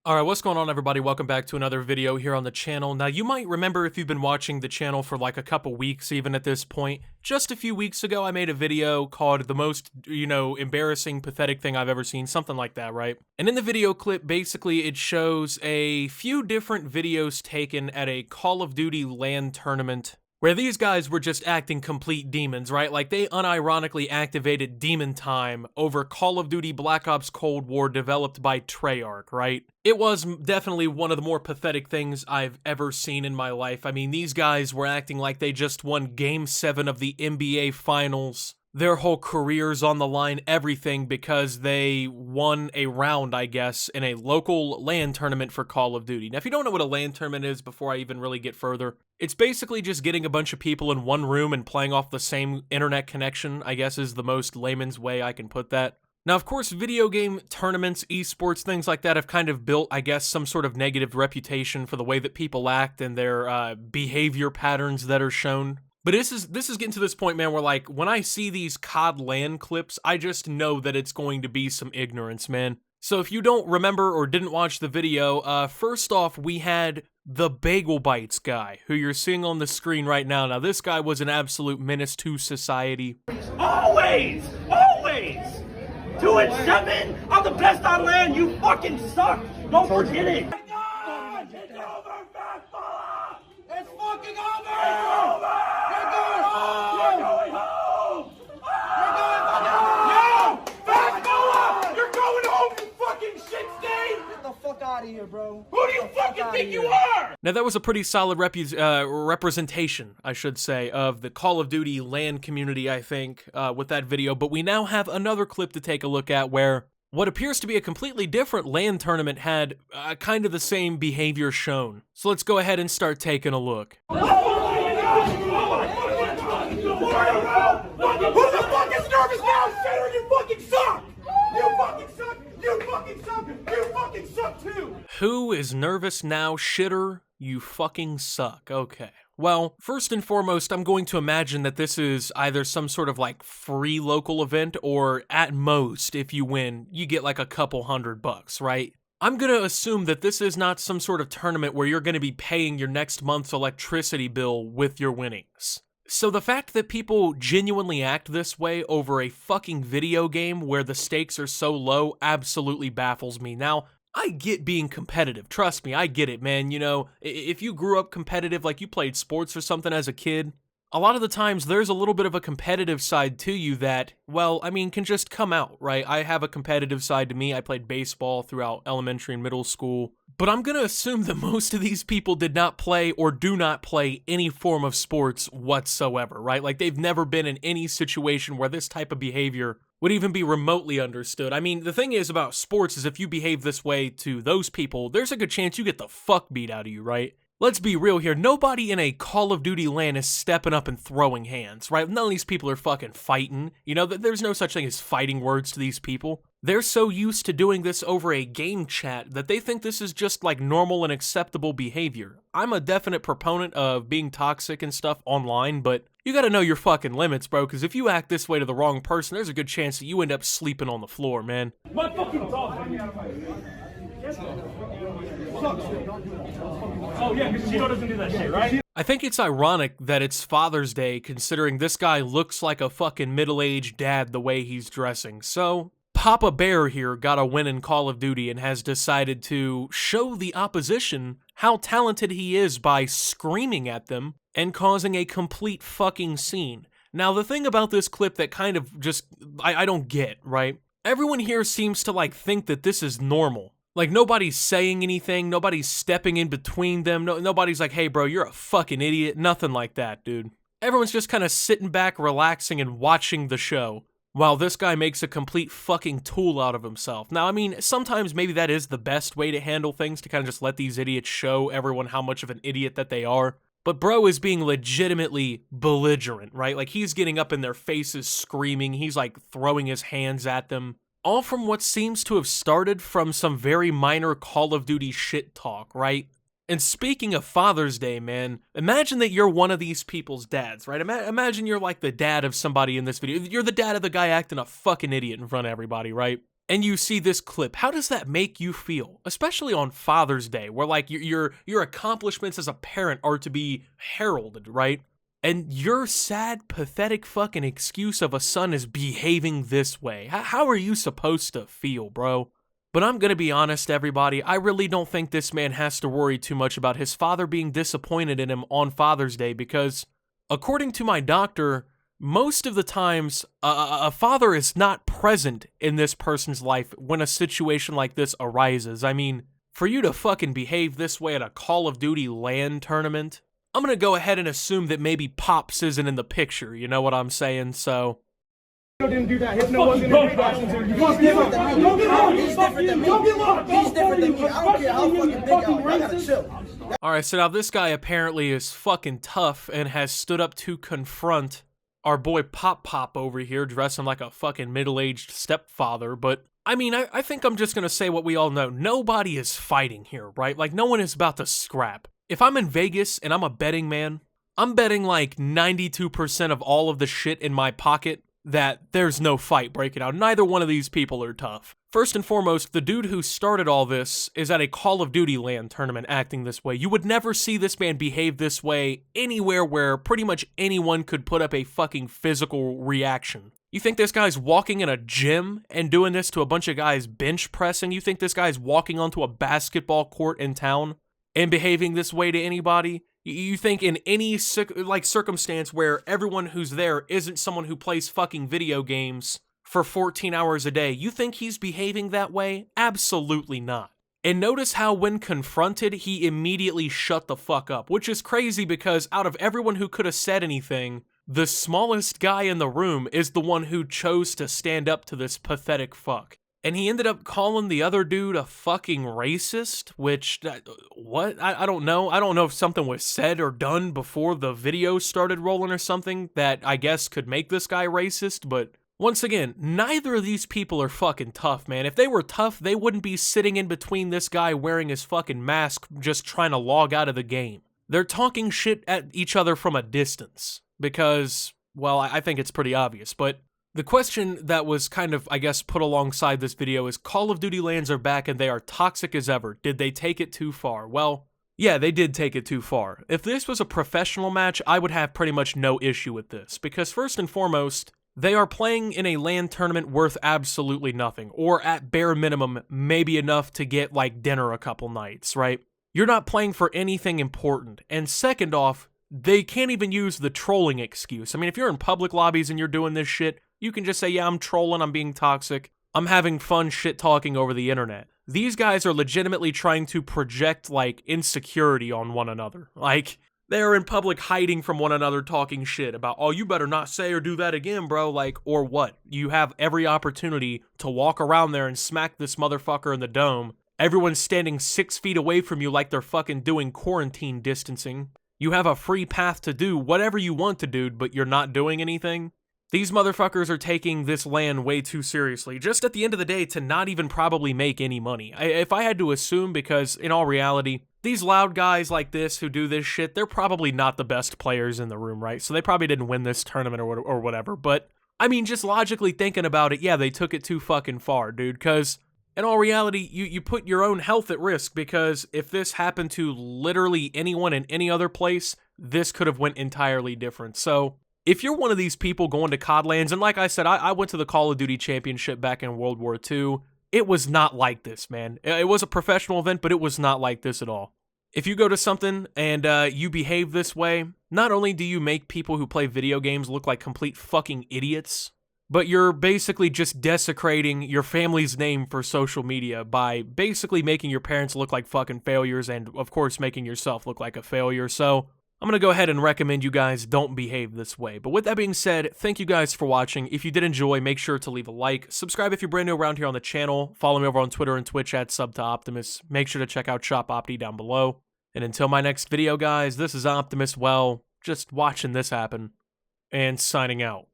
Alright, what's going on everybody? Welcome back to another video here on the channel. Now you might remember if you've been watching the channel for like a couple weeks even at this point, just a few weeks ago I made a video called the most, embarrassing, pathetic thing I've ever seen, something like that, right? And in the video clip, basically it shows a few different videos taken at a Call of Duty LAN tournament where these guys were just acting complete demons, right? Like, they unironically activated Demon Time over Call of Duty Black Ops Cold War developed by Treyarch, right? It was definitely one of the more pathetic things I've ever seen in my life. I mean, these guys were acting like they just won Game 7 of the NBA Finals. Their whole careers on the line, everything, because they won a round, I guess, in a local LAN tournament for Call of Duty. Now, if you don't know what a LAN tournament is, before I even really get further, it's basically just getting a bunch of people in one room and playing off the same internet connection, I guess is the most layman's way I can put that. Now, of course, video game tournaments, esports, things like that have kind of built, I guess, some sort of negative reputation for the way that people act and their behavior patterns that are shown. But this is getting to this point, man, where, like, when I see these COD LAN clips, I just know that it's going to be some ignorance, man. So if you don't remember or didn't watch the video, first off, we had the Bagel Bites guy, who you're seeing on the screen right now. Now, this guy was an absolute menace to society. Always! Always! 2 and 7? I'm the best on LAN, you fucking suck! Don't forget it! Oh my God! It's over, Fastball! It's fucking over! It's over! You're going home! You're going home! You're going home! No! Fastball! You're going home, you fucking shit stain! Get the fuck out of here, bro. Who do you fucking think you are? Now, that was a pretty solid representation, I should say, of the Call of Duty LAN community, I think, with that video. But we now have another clip to take a look at where what appears to be a completely different LAN tournament had kind of the same behavior shown. So let's go ahead and start taking a look. Who the fuck is nervous now? Shatter, you fucking suck! You fucking suck! You fucking suck! You fucking suck too! Who is nervous now? Shitter, you fucking suck. Okay. Well, first and foremost, I'm going to imagine that this is either some sort of like free local event, or at most, if you win, you get like a couple $100, right? I'm gonna assume that this is not some sort of tournament where you're gonna be paying your next month's electricity bill with your winnings. So the fact that people genuinely act this way over a fucking video game where the stakes are so low absolutely baffles me. Now, I get being competitive, trust me, I get it, man. You know, if you grew up competitive, like you played sports or something as a kid, a lot of the times there's a little bit of a competitive side to you that, well, I mean, can just come out, right? I have a competitive side to me. I played baseball throughout elementary and middle school. But I'm gonna assume that most of these people did not play or do not play any form of sports whatsoever, right? Like, they've never been in any situation where this type of behavior would even be remotely understood. I mean, the thing is about sports is if you behave this way to those people, there's a good chance you get the fuck beat out of you, right? Let's be real here, nobody in a Call of Duty LAN is stepping up and throwing hands, right? None of these people are fucking fighting. You know, there's no such thing as fighting words to these people. They're so used to doing this over a game chat that they think this is just like normal and acceptable behavior. I'm a definite proponent of being toxic and stuff online, but you gotta know your fucking limits, bro, because if you act this way to the wrong person, there's a good chance that you end up sleeping on the floor, man. My fucking dog! Oh yeah, because Cheeto doesn't do that shit, right? I think it's ironic that it's Father's Day considering this guy looks like a fucking middle-aged dad the way he's dressing. So, Papa Bear here got a win in Call of Duty and has decided to show the opposition how talented he is by screaming at them and causing a complete fucking scene. Now, the thing about this clip that kind of just, I don't get, right? Everyone here seems to like think that this is normal. Like, nobody's saying anything, nobody's stepping in between them, nobody's like, hey bro, you're a fucking idiot, nothing like that, dude. Everyone's just kind of sitting back, relaxing, and watching the show, while this guy makes a complete fucking tool out of himself. Now, I mean, sometimes maybe that is the best way to handle things, to kind of just let these idiots show everyone how much of an idiot that they are. But bro is being legitimately belligerent, right? Like, he's getting up in their faces screaming, he's like throwing his hands at them. All from what seems to have started from some very minor Call of Duty shit talk, right? And speaking of Father's Day, man, imagine that you're one of these people's dads, right? Imagine you're like the dad of somebody in this video. You're the dad of the guy acting a fucking idiot in front of everybody, right? and you see this clip, how does that make you feel? Especially on Father's Day, where like your accomplishments as a parent are to be heralded, right? And your sad, pathetic fucking excuse of a son is behaving this way. How are you supposed to feel, bro? But I'm gonna be honest, everybody, I really don't think this man has to worry too much about his father being disappointed in him on Father's Day because, according to my doctor, most of the times, a father is not present in this person's life when a situation like this arises. I mean, for you to fucking behave this way at a Call of Duty LAN tournament, I'm gonna go ahead and assume that maybe Pops isn't in the picture, you know what I'm saying? So... didn't do that. Hypno wasn't in his actions. He's different than me. He's different than me. He's different than me. I don't care how fucking big I gotta chill. Alright, so now this guy apparently is fucking tough and has stood up to confront our boy Pop over here, dressing like a fucking middle-aged stepfather, but I mean, I think I'm just gonna say what we all know. Nobody is fighting here, right? Like, no one is about to scrap. If I'm in Vegas and I'm a betting man, I'm betting like 92% of all of the shit in my pocket that there's no fight breaking out. Neither one of these people are tough. First and foremost, the dude who started all this is at a Call of Duty LAN tournament acting this way. You would never see this man behave this way anywhere where pretty much anyone could put up a fucking physical reaction. You think this guy's walking in a gym and doing this to a bunch of guys bench pressing? You think this guy's walking onto a basketball court in town and behaving this way to anybody? You think in any circumstance where everyone who's there isn't someone who plays fucking video games for 14 hours a day, you think he's behaving that way? Absolutely not. And notice how when confronted, he immediately shut the fuck up, which is crazy because out of everyone who could have said anything, the smallest guy in the room is the one who chose to stand up to this pathetic fuck. And he ended up calling the other dude a fucking racist, which, what? I don't know. I don't know if something was said or done before the video started rolling or something that I guess could make this guy racist, but once again, neither of these people are fucking tough, man. If they were tough, they wouldn't be sitting in between this guy wearing his fucking mask just trying to log out of the game. They're talking shit at each other from a distance because, well, I think it's pretty obvious, but the question that was kind of, I guess, put alongside this video is Call of Duty LANs are back and they are toxic as ever. Did they take it too far? Well, yeah, they did take it too far. If this was a professional match, I would have pretty much no issue with this, because first and foremost, they are playing in a LAN tournament worth absolutely nothing, or at bare minimum, maybe enough to get, like, dinner a couple nights, right? You're not playing for anything important, and second off, they can't even use the trolling excuse. I mean, if you're in public lobbies and you're doing this shit, you can just say, yeah, I'm trolling, I'm being toxic, I'm having fun shit-talking over the internet. These guys are legitimately trying to project, like, insecurity on one another. Like, they're in public hiding from one another talking shit about, oh, you better not say or do that again, bro, like, or what? You have every opportunity to walk around there and smack this motherfucker in the dome. Everyone's standing 6 feet away from you like they're fucking doing quarantine distancing. You have a free path to do whatever you want to do, but you're not doing anything. These motherfuckers are taking this LAN way too seriously, just at the end of the day to not even probably make any money. If I had to assume, because in all reality, these loud guys like this who do this shit, they're probably not the best players in the room, right? So they probably didn't win this tournament or whatever, but I mean, just logically thinking about it, yeah, they took it too fucking far, dude, because in all reality, you put your own health at risk, because if this happened to literally anyone in any other place, this could have went entirely different. So if you're one of these people going to COD LANs, and like I said, I went to the Call of Duty Championship back in World War II, it was not like this, man. It was a professional event, but it was not like this at all. If you go to something and you behave this way, not only do you make people who play video games look like complete fucking idiots, but you're basically just desecrating your family's name for social media by basically making your parents look like fucking failures and, of course, making yourself look like a failure. So I'm going to go ahead and recommend you guys don't behave this way. But with that being said, thank you guys for watching. If you did enjoy, make sure to leave a like. Subscribe if you're brand new around here on the channel. Follow me over on Twitter and Twitch at @SubToOptimus. Make sure to check out Shop Opti down below. And until my next video, guys, this is Optimus, well, just watching this happen, and signing out.